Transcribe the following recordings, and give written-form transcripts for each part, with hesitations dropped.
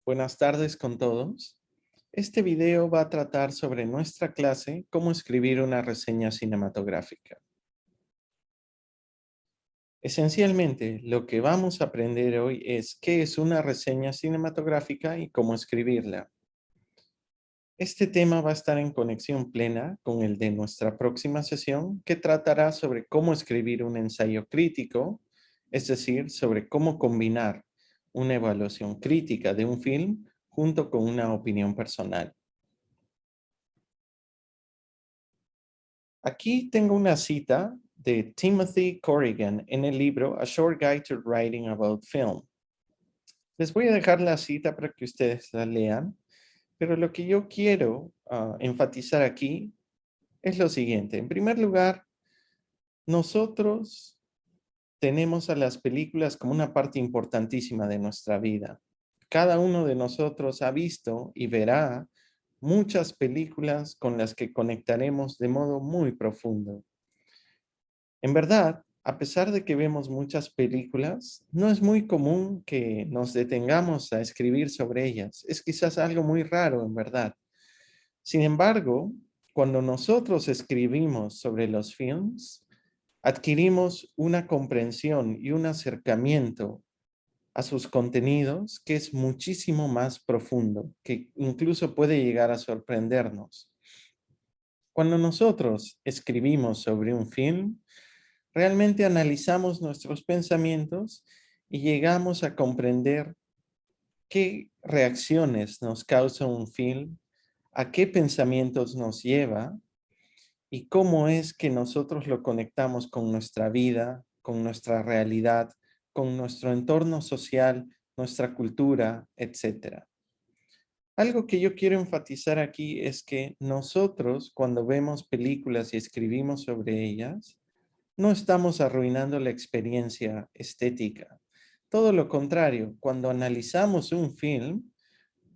Buenas tardes con todos. Este video va a tratar sobre nuestra clase cómo escribir una reseña cinematográfica. Esencialmente, lo que vamos a aprender hoy es qué es una reseña cinematográfica y cómo escribirla. Este tema va a estar en conexión plena con el de nuestra próxima sesión, que tratará sobre cómo escribir un ensayo crítico, es decir, sobre cómo combinar una evaluación crítica de un film junto con una opinión personal. Aquí tengo una cita de Timothy Corrigan en el libro A Short Guide to Writing About Film. Les voy a dejar la cita para que ustedes la lean, pero lo que yo quiero enfatizar aquí es lo siguiente. En primer lugar, nosotros tenemos a las películas como una parte importantísima de nuestra vida. Cada uno de nosotros ha visto y verá muchas películas con las que conectaremos de modo muy profundo. En verdad, a pesar de que vemos muchas películas, no es muy común que nos detengamos a escribir sobre ellas. Es quizás algo muy raro, en verdad. Sin embargo, cuando nosotros escribimos sobre los films, adquirimos una comprensión y un acercamiento a sus contenidos que es muchísimo más profundo, que incluso puede llegar a sorprendernos. Cuando nosotros escribimos sobre un film, realmente analizamos nuestros pensamientos y llegamos a comprender qué reacciones nos causa un film, a qué pensamientos nos lleva y cómo es que nosotros lo conectamos con nuestra vida, con nuestra realidad, con nuestro entorno social, nuestra cultura, etcétera. Algo que yo quiero enfatizar aquí es que nosotros, cuando vemos películas y escribimos sobre ellas, no estamos arruinando la experiencia estética. Todo lo contrario, cuando analizamos un film,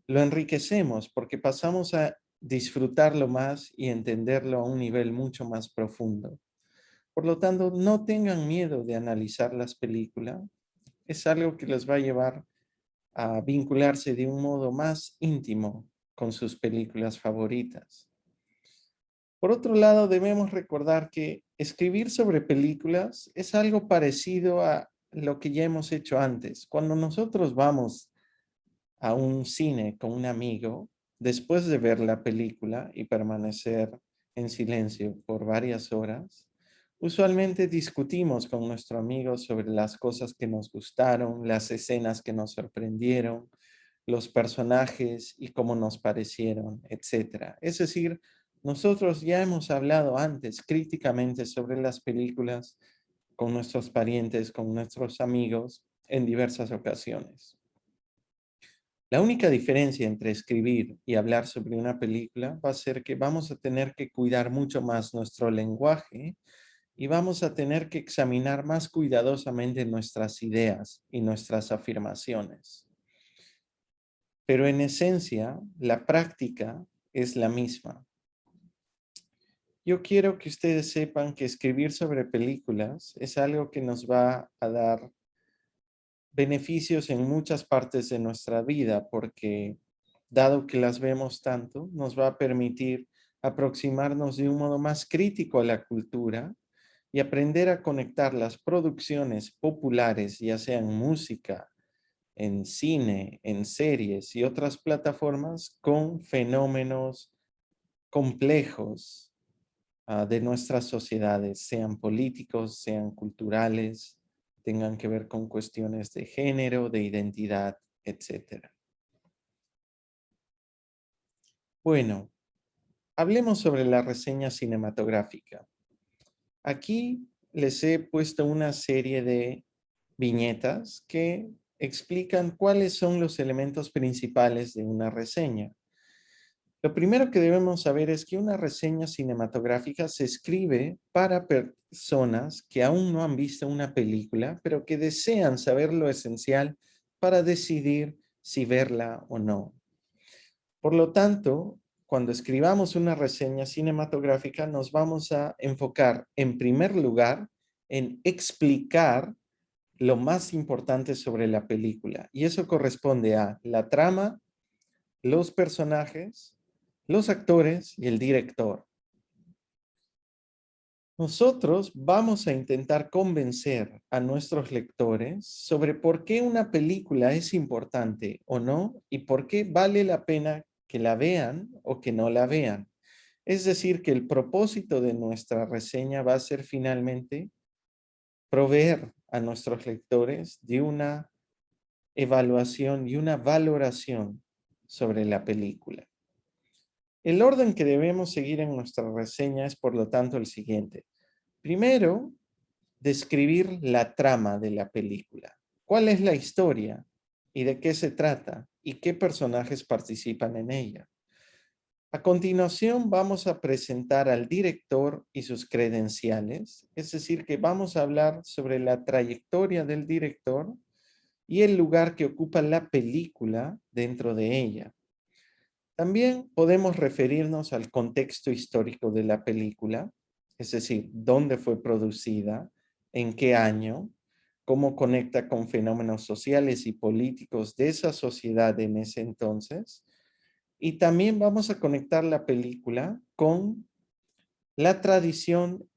lo enriquecemos porque pasamos a disfrutarlo más y entenderlo a un nivel mucho más profundo. Por lo tanto, no tengan miedo de analizar las películas. Es algo que les va a llevar a vincularse de un modo más íntimo con sus películas favoritas. Por otro lado, debemos recordar que escribir sobre películas es algo parecido a lo que ya hemos hecho antes. Cuando nosotros vamos a un cine con un amigo, después de ver la película y permanecer en silencio por varias horas, usualmente discutimos con nuestro amigo sobre las cosas que nos gustaron, las escenas que nos sorprendieron, los personajes y cómo nos parecieron, etcétera. Es decir, nosotros ya hemos hablado antes críticamente sobre las películas con nuestros parientes, con nuestros amigos en diversas ocasiones. La única diferencia entre escribir y hablar sobre una película va a ser que vamos a tener que cuidar mucho más nuestro lenguaje y vamos a tener que examinar más cuidadosamente nuestras ideas y nuestras afirmaciones. Pero en esencia, la práctica es la misma. Yo quiero que ustedes sepan que escribir sobre películas es algo que nos va a dar beneficios en muchas partes de nuestra vida, porque dado que las vemos tanto, nos va a permitir aproximarnos de un modo más crítico a la cultura y aprender a conectar las producciones populares, ya sea en música, en cine, en series y otras plataformas, con fenómenos complejos de nuestras sociedades, sean políticos, sean culturales, tengan que ver con cuestiones de género, de identidad, etcétera. Bueno, hablemos sobre la reseña cinematográfica. Aquí les he puesto una serie de viñetas que explican cuáles son los elementos principales de una reseña. Lo primero que debemos saber es que una reseña cinematográfica se escribe para personas que aún no han visto una película, pero que desean saber lo esencial para decidir si verla o no. Por lo tanto, cuando escribamos una reseña cinematográfica, nos vamos a enfocar en primer lugar en explicar lo más importante sobre la película. Y eso corresponde a la trama, los personajes, los actores y el director. Nosotros vamos a intentar convencer a nuestros lectores sobre por qué una película es importante o no y por qué vale la pena que la vean o que no la vean. Es decir, que el propósito de nuestra reseña va a ser finalmente proveer a nuestros lectores de una evaluación y una valoración sobre la película. El orden que debemos seguir en nuestra reseña es, por lo tanto, el siguiente. Primero, describir la trama de la película. ¿Cuál es la historia? ¿Y de qué se trata? ¿Y qué personajes participan en ella? A continuación, vamos a presentar al director y sus credenciales, es decir, que vamos a hablar sobre la trayectoria del director y el lugar que ocupa la película dentro de ella. También podemos referirnos al contexto histórico de la película, es decir, dónde fue producida, en qué año, cómo conecta con fenómenos sociales y políticos de esa sociedad en ese entonces. Y también vamos a conectar la película con la tradición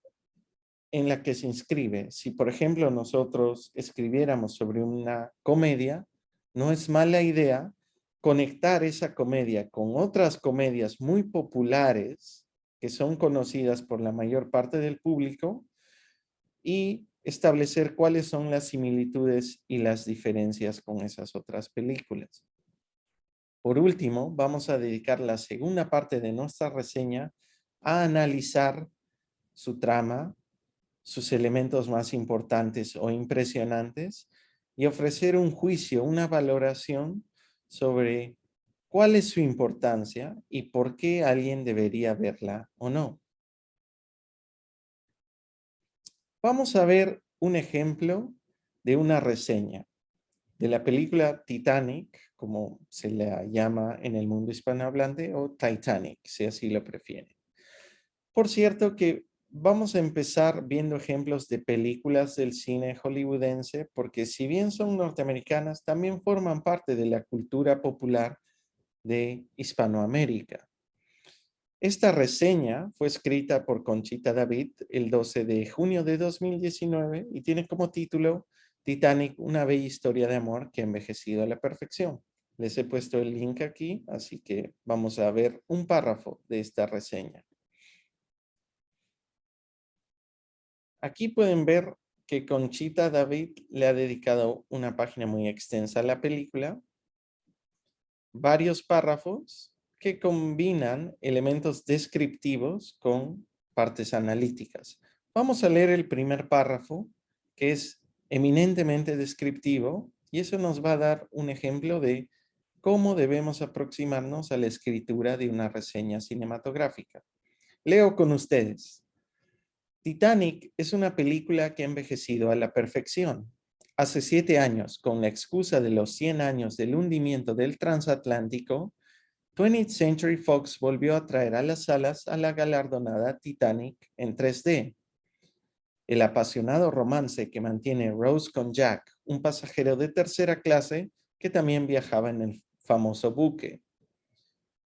en la que se inscribe. Si, por ejemplo, nosotros escribiéramos sobre una comedia, no es mala idea conectar esa comedia con otras comedias muy populares que son conocidas por la mayor parte del público y establecer cuáles son las similitudes y las diferencias con esas otras películas. Por último, vamos a dedicar la segunda parte de nuestra reseña a analizar su trama, sus elementos más importantes o impresionantes y ofrecer un juicio, una valoración sobre cuál es su importancia y por qué alguien debería verla o no. Vamos a ver un ejemplo de una reseña de la película Titanic, como se la llama en el mundo hispanohablante, o Titanic, si así lo prefieren. Por cierto que vamos a empezar viendo ejemplos de películas del cine hollywoodense, porque si bien son norteamericanas, también forman parte de la cultura popular de Hispanoamérica. Esta reseña fue escrita por Conchita David el 12 de junio de 2019 y tiene como título Titanic, una bella historia de amor que ha envejecido a la perfección. Les he puesto el link aquí, así que vamos a ver un párrafo de esta reseña. Aquí pueden ver que Conchita David le ha dedicado una página muy extensa a la película, varios párrafos que combinan elementos descriptivos con partes analíticas. Vamos a leer el primer párrafo, que es eminentemente descriptivo, y eso nos va a dar un ejemplo de cómo debemos aproximarnos a la escritura de una reseña cinematográfica. Leo con ustedes. Titanic es una película que ha envejecido a la perfección. Hace 7 años, con la excusa de los 100 años del hundimiento del transatlántico, 20th Century Fox volvió a traer a las salas a la galardonada Titanic en 3D. El apasionado romance que mantiene Rose con Jack, un pasajero de tercera clase que también viajaba en el famoso buque.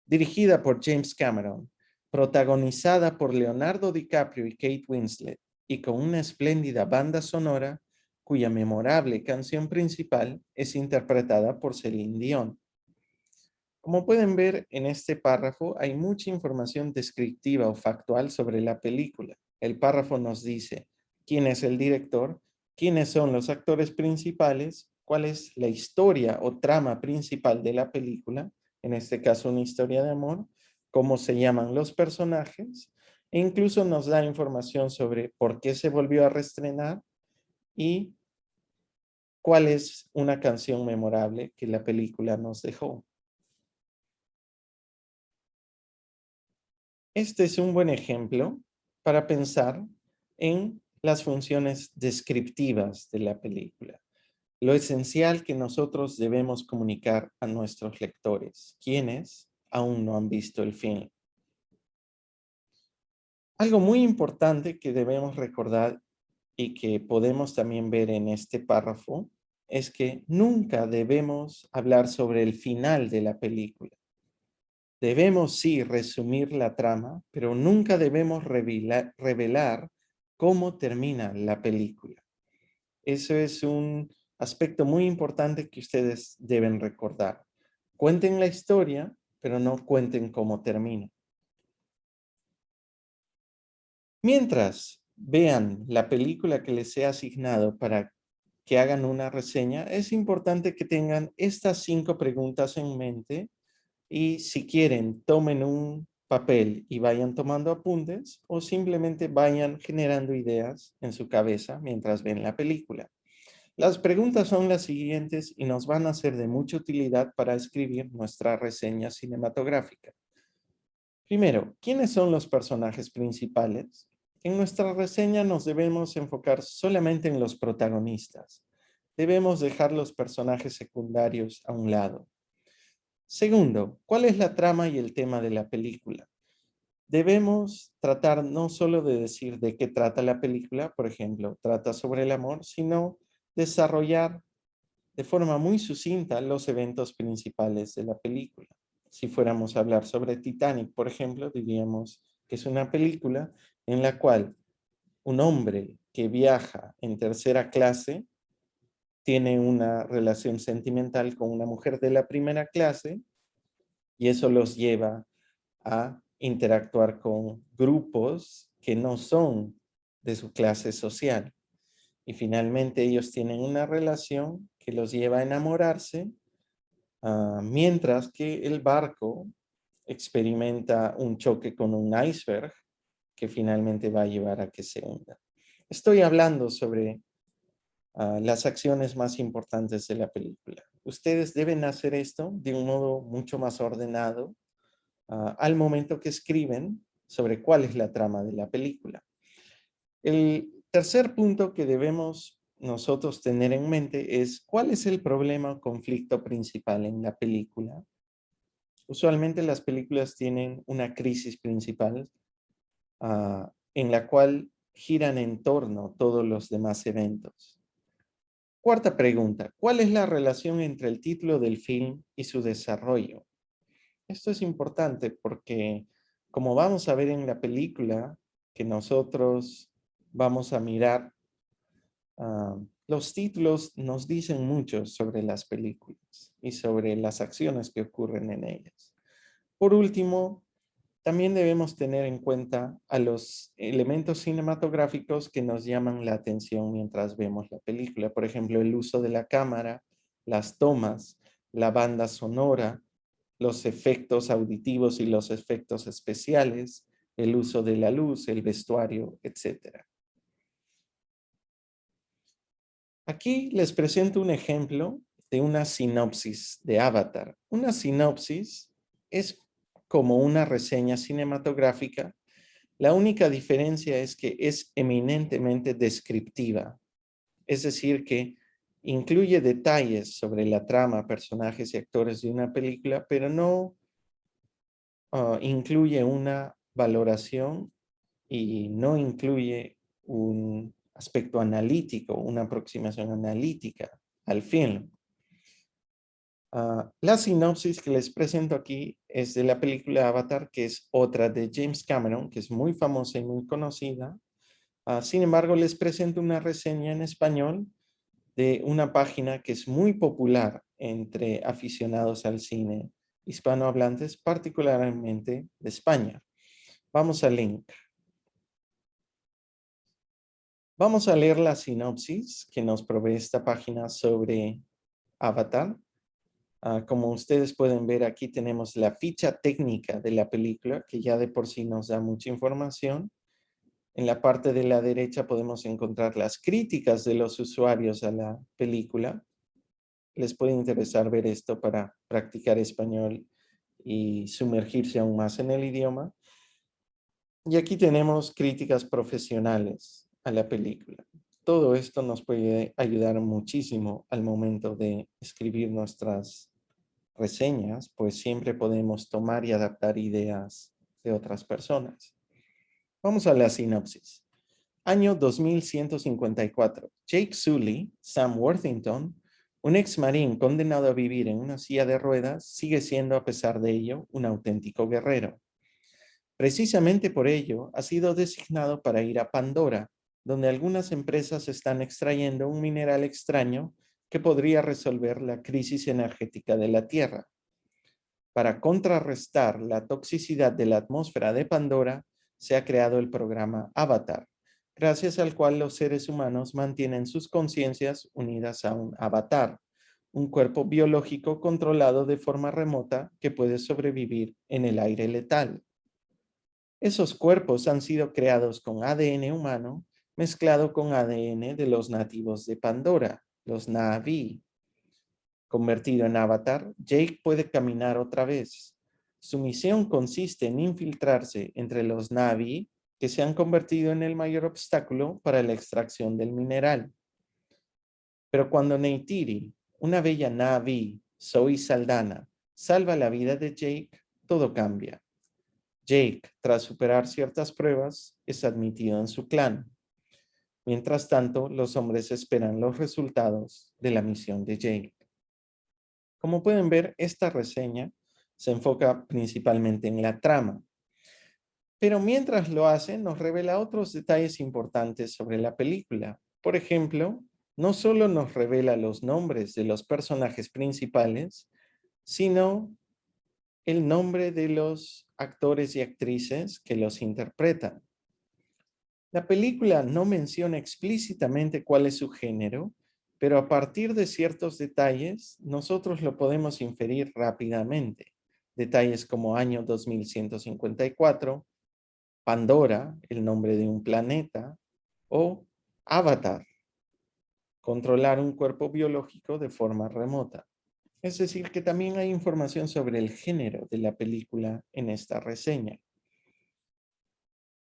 Dirigida por James Cameron, protagonizada por Leonardo DiCaprio y Kate Winslet, y con una espléndida banda sonora cuya memorable canción principal es interpretada por Celine Dion. Como pueden ver en este párrafo, hay mucha información descriptiva o factual sobre la película. El párrafo nos dice quién es el director, quiénes son los actores principales, cuál es la historia o trama principal de la película, en este caso una historia de amor, cómo se llaman los personajes, e incluso nos da información sobre por qué se volvió a reestrenar y cuál es una canción memorable que la película nos dejó. Este es un buen ejemplo para pensar en las funciones descriptivas de la película. Lo esencial que nosotros debemos comunicar a nuestros lectores, quienes aún no han visto el film. Algo muy importante que debemos recordar y que podemos también ver en este párrafo es que nunca debemos hablar sobre el final de la película. Debemos sí resumir la trama, pero nunca debemos revelar cómo termina la película. Eso es un aspecto muy importante que ustedes deben recordar. Cuenten la historia, pero no cuenten cómo termina. Mientras vean la película que les he asignado para que hagan una reseña, es importante que tengan estas 5 preguntas en mente y si quieren, tomen un papel y vayan tomando apuntes o simplemente vayan generando ideas en su cabeza mientras ven la película. Las preguntas son las siguientes y nos van a ser de mucha utilidad para escribir nuestra reseña cinematográfica. Primero, ¿quiénes son los personajes principales? En nuestra reseña nos debemos enfocar solamente en los protagonistas. Debemos dejar los personajes secundarios a un lado. Segundo, ¿cuál es la trama y el tema de la película? Debemos tratar no solo de decir de qué trata la película, por ejemplo, trata sobre el amor, sino desarrollar de forma muy sucinta los eventos principales de la película. Si fuéramos a hablar sobre Titanic, por ejemplo, diríamos que es una película en la cual un hombre que viaja en tercera clase tiene una relación sentimental con una mujer de la primera clase y eso los lleva a interactuar con grupos que no son de su clase social. Y finalmente ellos tienen una relación que los lleva a enamorarse, mientras que el barco experimenta un choque con un iceberg que finalmente va a llevar a que se hunda. Estoy hablando sobre las acciones más importantes de la película. Ustedes deben hacer esto de un modo mucho más ordenado al momento que escriben sobre cuál es la trama de la película. El tercer punto que debemos nosotros tener en mente es cuál es el problema o conflicto principal en la película. Usualmente las películas tienen una crisis principal en la cual giran en torno todos los demás eventos. Cuarta pregunta, ¿cuál es la relación entre el título del film y su desarrollo? Esto es importante porque, como vamos a ver en la película que nosotros vamos a mirar, los títulos nos dicen mucho sobre las películas y sobre las acciones que ocurren en ellas. Por último, también debemos tener en cuenta a los elementos cinematográficos que nos llaman la atención mientras vemos la película. Por ejemplo, el uso de la cámara, las tomas, la banda sonora, los efectos auditivos y los efectos especiales, el uso de la luz, el vestuario, etc. Aquí les presento un ejemplo de una sinopsis de Avatar. Una sinopsis es como una reseña cinematográfica. La única diferencia es que es eminentemente descriptiva, es decir, que incluye detalles sobre la trama, personajes y actores de una película, pero no incluye una valoración y no incluye un aspecto analítico, una aproximación analítica al film. La sinopsis que les presento aquí es de la película Avatar, que es otra de James Cameron, que es muy famosa y muy conocida. Sin embargo, les presento una reseña en español de una página que es muy popular entre aficionados al cine hispanohablantes, particularmente de España. Vamos al link. Vamos a leer la sinopsis que nos provee esta página sobre Avatar. Como ustedes pueden ver, aquí tenemos la ficha técnica de la película, que ya de por sí nos da mucha información. En la parte de la derecha podemos encontrar las críticas de los usuarios a la película. Les puede interesar ver esto para practicar español y sumergirse aún más en el idioma. Y aquí tenemos críticas profesionales a la película. Todo esto nos puede ayudar muchísimo al momento de escribir nuestras reseñas, pues siempre podemos tomar y adaptar ideas de otras personas. Vamos a la sinopsis. Año 2154. Jake Sully, Sam Worthington, un ex marín condenado a vivir en una silla de ruedas, sigue siendo, a pesar de ello, un auténtico guerrero. Precisamente por ello, ha sido designado para ir a Pandora, donde algunas empresas están extrayendo un mineral extraño que podría resolver la crisis energética de la Tierra. Para contrarrestar la toxicidad de la atmósfera de Pandora, se ha creado el programa Avatar, gracias al cual los seres humanos mantienen sus conciencias unidas a un avatar, un cuerpo biológico controlado de forma remota que puede sobrevivir en el aire letal. Esos cuerpos han sido creados con ADN humano mezclado con ADN de los nativos de Pandora, los Na'vi. Convertido en avatar, Jake puede caminar otra vez. Su misión consiste en infiltrarse entre los Na'vi que se han convertido en el mayor obstáculo para la extracción del mineral. Pero cuando Neytiri, una bella Na'vi, Zoe Saldana, salva la vida de Jake, todo cambia. Jake, tras superar ciertas pruebas, es admitido en su clan. Mientras tanto, los hombres esperan los resultados de la misión de Jake. Como pueden ver, esta reseña se enfoca principalmente en la trama. Pero mientras lo hace, nos revela otros detalles importantes sobre la película. Por ejemplo, no solo nos revela los nombres de los personajes principales, sino el nombre de los actores y actrices que los interpretan. La película no menciona explícitamente cuál es su género, pero a partir de ciertos detalles, nosotros lo podemos inferir rápidamente. Detalles como año 2154, Pandora, el nombre de un planeta, o Avatar, controlar un cuerpo biológico de forma remota. Es decir, que también hay información sobre el género de la película en esta reseña.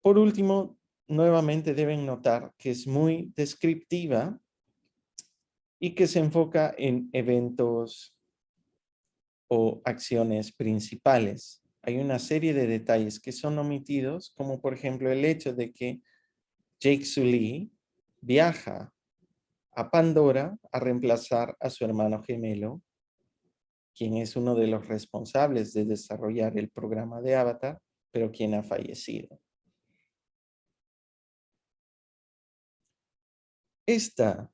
Por último, nuevamente deben notar que es muy descriptiva y que se enfoca en eventos o acciones principales. Hay una serie de detalles que son omitidos, como por ejemplo el hecho de que Jake Sully viaja a Pandora a reemplazar a su hermano gemelo, quien es uno de los responsables de desarrollar el programa de Avatar, pero quien ha fallecido. Esta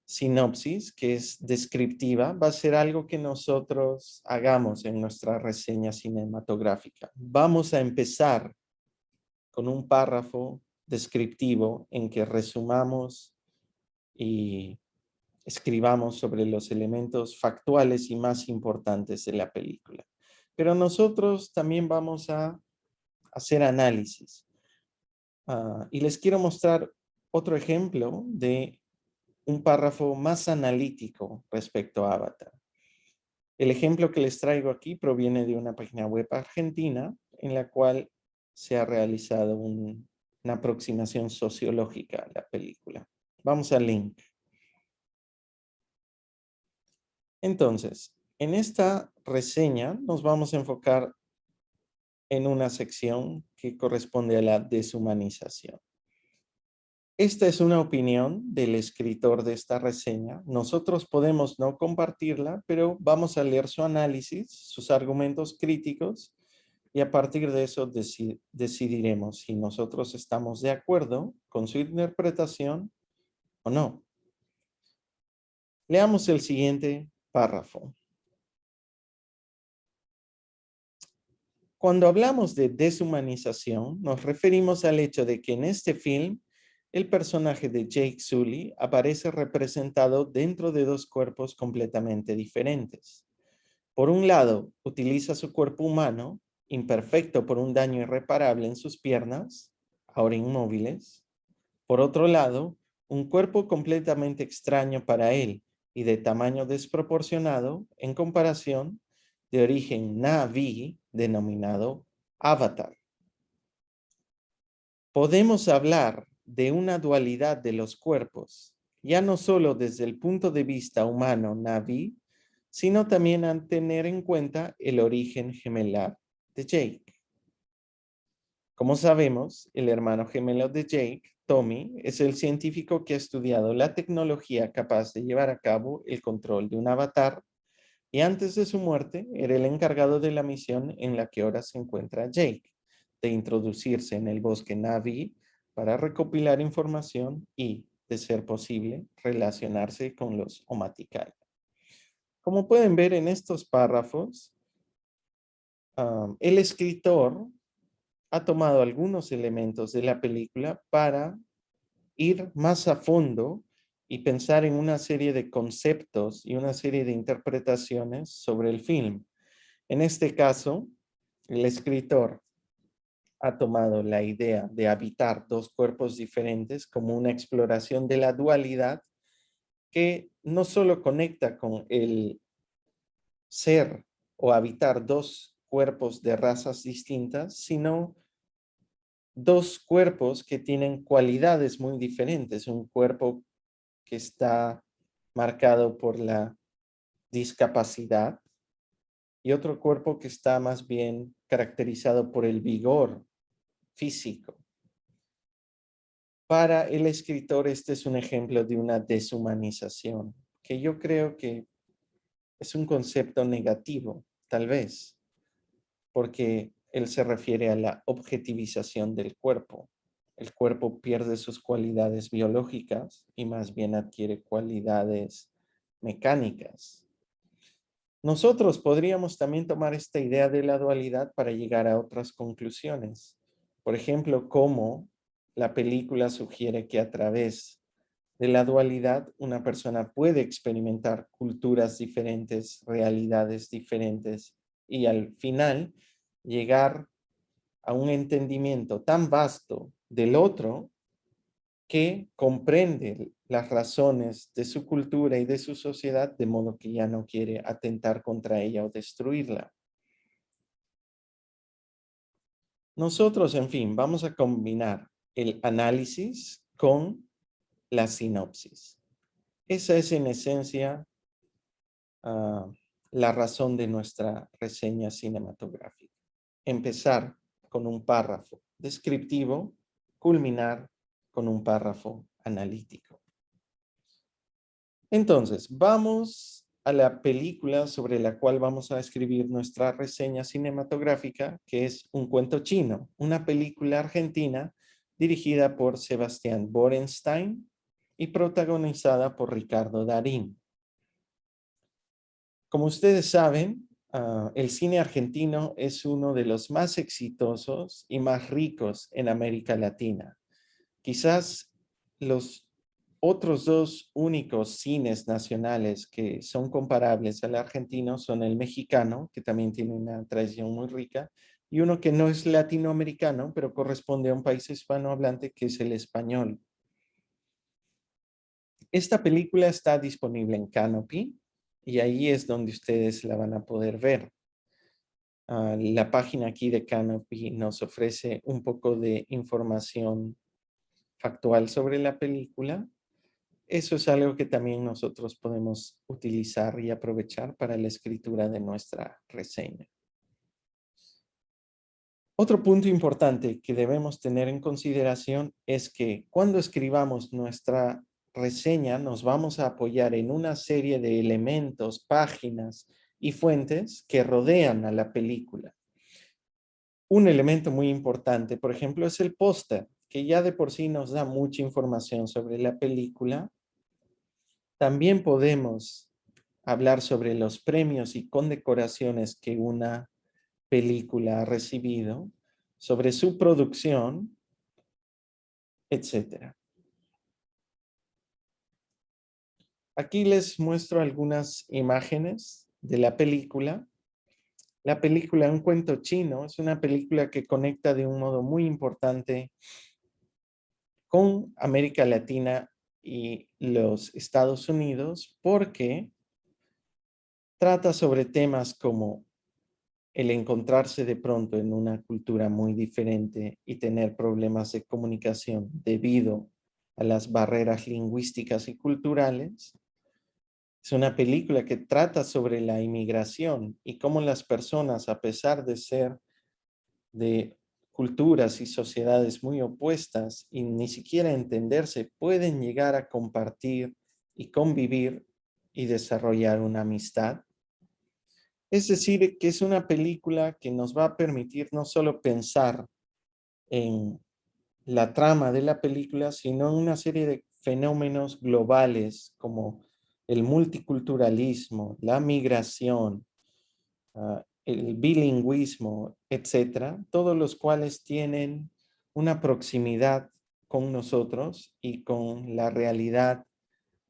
sinopsis, que es descriptiva, va a ser algo que nosotros hagamos en nuestra reseña cinematográfica. Vamos a empezar con un párrafo descriptivo en que resumamos y escribamos sobre los elementos factuales y más importantes de la película. Pero nosotros también vamos a hacer análisis. Y les quiero mostrar otro ejemplo de un párrafo más analítico respecto a Avatar. El ejemplo que les traigo aquí proviene de una página web argentina en la cual se ha realizado una aproximación sociológica a la película. Vamos al link. Entonces, en esta reseña nos vamos a enfocar en una sección que corresponde a la deshumanización. Esta es una opinión del escritor de esta reseña. Nosotros podemos no compartirla, pero vamos a leer su análisis, sus argumentos críticos, y a partir de eso decidiremos si nosotros estamos de acuerdo con su interpretación o no. Leamos el siguiente párrafo. Cuando hablamos de deshumanización, nos referimos al hecho de que en este film el personaje de Jake Sully aparece representado dentro de dos cuerpos completamente diferentes. Por un lado, utiliza su cuerpo humano, imperfecto por un daño irreparable en sus piernas, ahora inmóviles. Por otro lado, un cuerpo completamente extraño para él y de tamaño desproporcionado en comparación, de origen Na'vi, denominado Avatar. Podemos hablar de una dualidad de los cuerpos, ya no solo desde el punto de vista humano Na'vi, sino también al tener en cuenta el origen gemelar de Jake. Como sabemos, el hermano gemelo de Jake, Tommy, es el científico que ha estudiado la tecnología capaz de llevar a cabo el control de un avatar y antes de su muerte era el encargado de la misión en la que ahora se encuentra Jake, de introducirse en el bosque Na'vi para recopilar información y, de ser posible, relacionarse con los Omatikai. Como pueden ver en estos párrafos, el escritor ha tomado algunos elementos de la película para ir más a fondo y pensar en una serie de conceptos y una serie de interpretaciones sobre el film. En este caso, el escritor ha tomado la idea de habitar dos cuerpos diferentes como una exploración de la dualidad que no solo conecta con el ser o habitar dos cuerpos de razas distintas, sino dos cuerpos que tienen cualidades muy diferentes. Un cuerpo que está marcado por la discapacidad y otro cuerpo que está más bien caracterizado por el vigor físico. Para el escritor, este es un ejemplo de una deshumanización, que yo creo que es un concepto negativo, tal vez, porque él se refiere a la objetivización del cuerpo. El cuerpo pierde sus cualidades biológicas y más bien adquiere cualidades mecánicas. Nosotros podríamos también tomar esta idea de la dualidad para llegar a otras conclusiones. Por ejemplo, cómo la película sugiere que a través de la dualidad una persona puede experimentar culturas diferentes, realidades diferentes y al final llegar a un entendimiento tan vasto del otro que comprende las razones de su cultura y de su sociedad, de modo que ya no quiere atentar contra ella o destruirla. Nosotros, en fin, vamos a combinar el análisis con la sinopsis. Esa es en esencia la razón de nuestra reseña cinematográfica. Empezar con un párrafo descriptivo, culminar con un párrafo analítico. Entonces, vamos a la película sobre la cual vamos a escribir nuestra reseña cinematográfica, que es Un cuento chino, una película argentina dirigida por Sebastián Borenstein y protagonizada por Ricardo Darín. Como ustedes saben, el cine argentino es uno de los más exitosos y más ricos en América Latina. Quizás los otros dos únicos cines nacionales que son comparables al argentino son el mexicano, que también tiene una tradición muy rica, y uno que no es latinoamericano, pero corresponde a un país hispanohablante, que es el español. Esta película está disponible en Kanopy y ahí es donde ustedes la van a poder ver. La página aquí de Kanopy nos ofrece un poco de información factual sobre la película. Eso es algo que también nosotros podemos utilizar y aprovechar para la escritura de nuestra reseña. Otro punto importante que debemos tener en consideración es que cuando escribamos nuestra reseña nos vamos a apoyar en una serie de elementos, páginas y fuentes que rodean a la película. Un elemento muy importante, por ejemplo, es el póster, que ya de por sí nos da mucha información sobre la película. También podemos hablar sobre los premios y condecoraciones que una película ha recibido, sobre su producción, etcétera. Aquí les muestro algunas imágenes de la película. La película Un cuento chino es una película que conecta de un modo muy importante con América Latina y los Estados Unidos porque trata sobre temas como el encontrarse de pronto en una cultura muy diferente y tener problemas de comunicación debido a las barreras lingüísticas y culturales. Es una película que trata sobre la inmigración y cómo las personas, a pesar de ser de culturas y sociedades muy opuestas y ni siquiera entenderse pueden llegar a compartir y convivir y desarrollar una amistad. Es decir, que es una película que nos va a permitir no solo pensar en la trama de la película, sino en una serie de fenómenos globales como el multiculturalismo, la migración, el bilingüismo, etcétera, todos los cuales tienen una proximidad con nosotros y con la realidad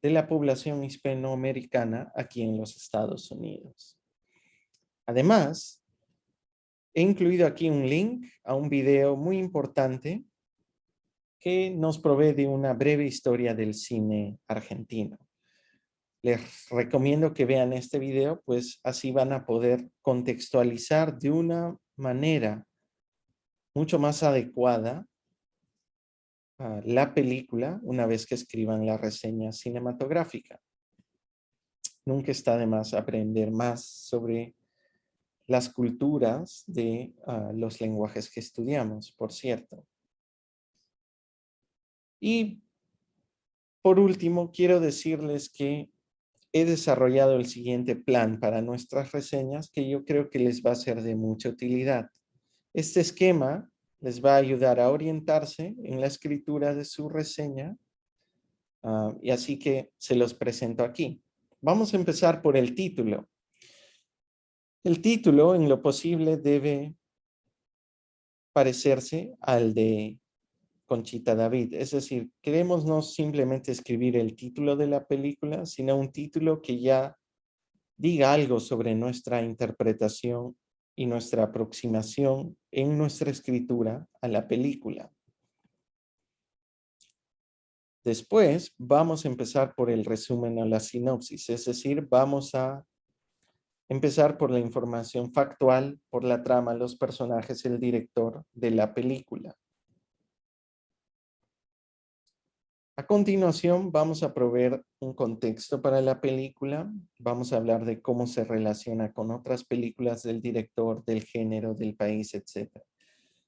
de la población hispanoamericana aquí en los Estados Unidos. Además, he incluido aquí un link a un video muy importante que nos provee de una breve historia del cine argentino. Les recomiendo que vean este video, pues así van a poder contextualizar de una manera mucho más adecuada la película una vez que escriban la reseña cinematográfica. Nunca está de más aprender más sobre las culturas de los lenguajes que estudiamos, por cierto. Y por último, quiero decirles que he desarrollado el siguiente plan para nuestras reseñas que yo creo que les va a ser de mucha utilidad. Este esquema les va a ayudar a orientarse en la escritura de su reseña y así que se los presento aquí. Vamos a empezar por el título. El título, en lo posible, debe parecerse al de Conchita David. Es decir, queremos no simplemente escribir el título de la película, sino un título que ya diga algo sobre nuestra interpretación y nuestra aproximación en nuestra escritura a la película. Después vamos a empezar por el resumen o la sinopsis, es decir, vamos a empezar por la información factual, por la trama, los personajes, el director de la película. A continuación, vamos a proveer un contexto para la película. Vamos a hablar de cómo se relaciona con otras películas del director, del género, del país, etc.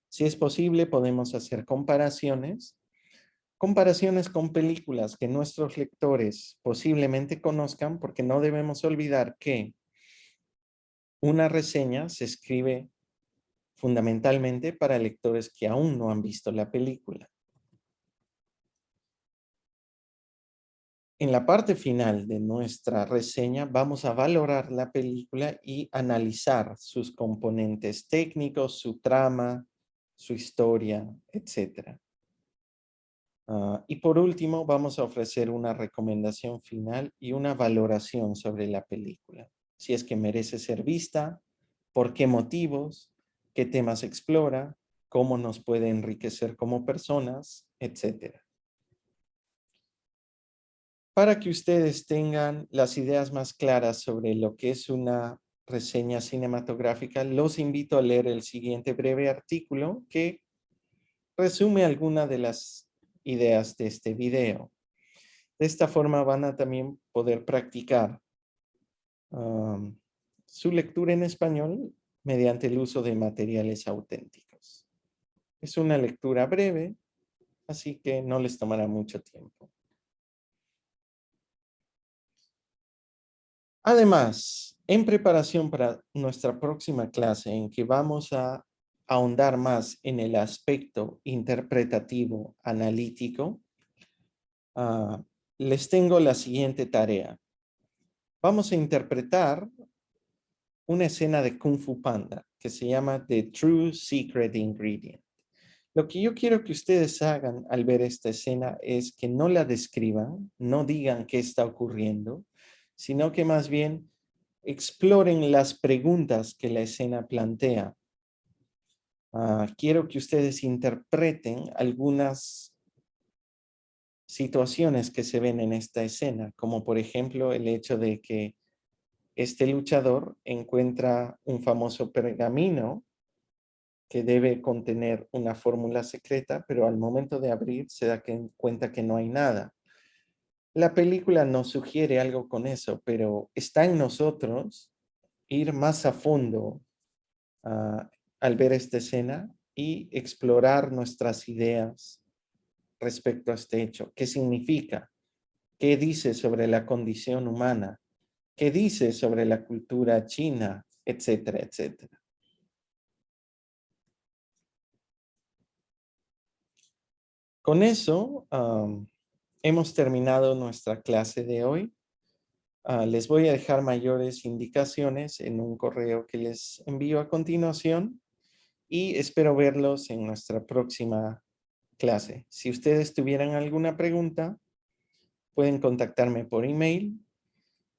Si es posible, podemos hacer comparaciones con películas que nuestros lectores posiblemente conozcan, porque no debemos olvidar que una reseña se escribe fundamentalmente para lectores que aún no han visto la película. En la parte final de nuestra reseña vamos a valorar la película y analizar sus componentes técnicos, su trama, su historia, etc. Y por último, vamos a ofrecer una recomendación final y una valoración sobre la película. Si es que merece ser vista, por qué motivos, qué temas explora, cómo nos puede enriquecer como personas, etc. Para que ustedes tengan las ideas más claras sobre lo que es una reseña cinematográfica, los invito a leer el siguiente breve artículo que resume algunas de las ideas de este video. De esta forma van a también poder practicar su lectura en español mediante el uso de materiales auténticos. Es una lectura breve, así que no les tomará mucho tiempo. Además, en preparación para nuestra próxima clase en que vamos a ahondar más en el aspecto interpretativo analítico, les tengo la siguiente tarea. Vamos a interpretar una escena de Kung Fu Panda que se llama The True Secret Ingredient. Lo que yo quiero que ustedes hagan al ver esta escena es que no la describan, no digan qué está ocurriendo, sino que más bien exploren las preguntas que la escena plantea. Quiero que ustedes interpreten algunas situaciones que se ven en esta escena, como por ejemplo el hecho de que este luchador encuentra un famoso pergamino que debe contener una fórmula secreta, pero al momento de abrir se da cuenta que no hay nada. La película nos sugiere algo con eso, pero está en nosotros ir más a fondo al ver esta escena y explorar nuestras ideas respecto a este hecho. ¿Qué significa? ¿Qué dice sobre la condición humana? ¿Qué dice sobre la cultura china? Etcétera, etcétera. Con eso, hemos terminado nuestra clase de hoy. Les voy a dejar mayores indicaciones en un correo que les envío a continuación y espero verlos en nuestra próxima clase. Si ustedes tuvieran alguna pregunta, pueden contactarme por email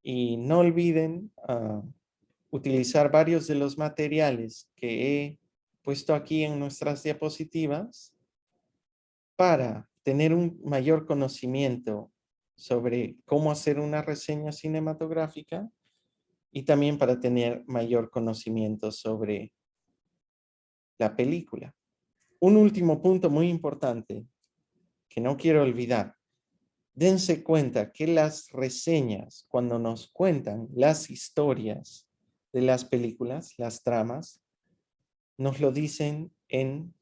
y no olviden utilizar varios de los materiales que he puesto aquí en nuestras diapositivas para tener un mayor conocimiento sobre cómo hacer una reseña cinematográfica y también para tener mayor conocimiento sobre la película. Un último punto muy importante que no quiero olvidar. Dense cuenta que las reseñas, cuando nos cuentan las historias de las películas, las tramas, nos lo dicen en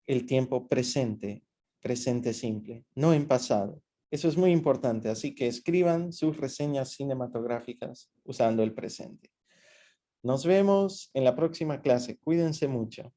el tiempo presente, presente simple, no en pasado. Eso es muy importante, así que escriban sus reseñas cinematográficas usando el presente. Nos vemos en la próxima clase. Cuídense mucho.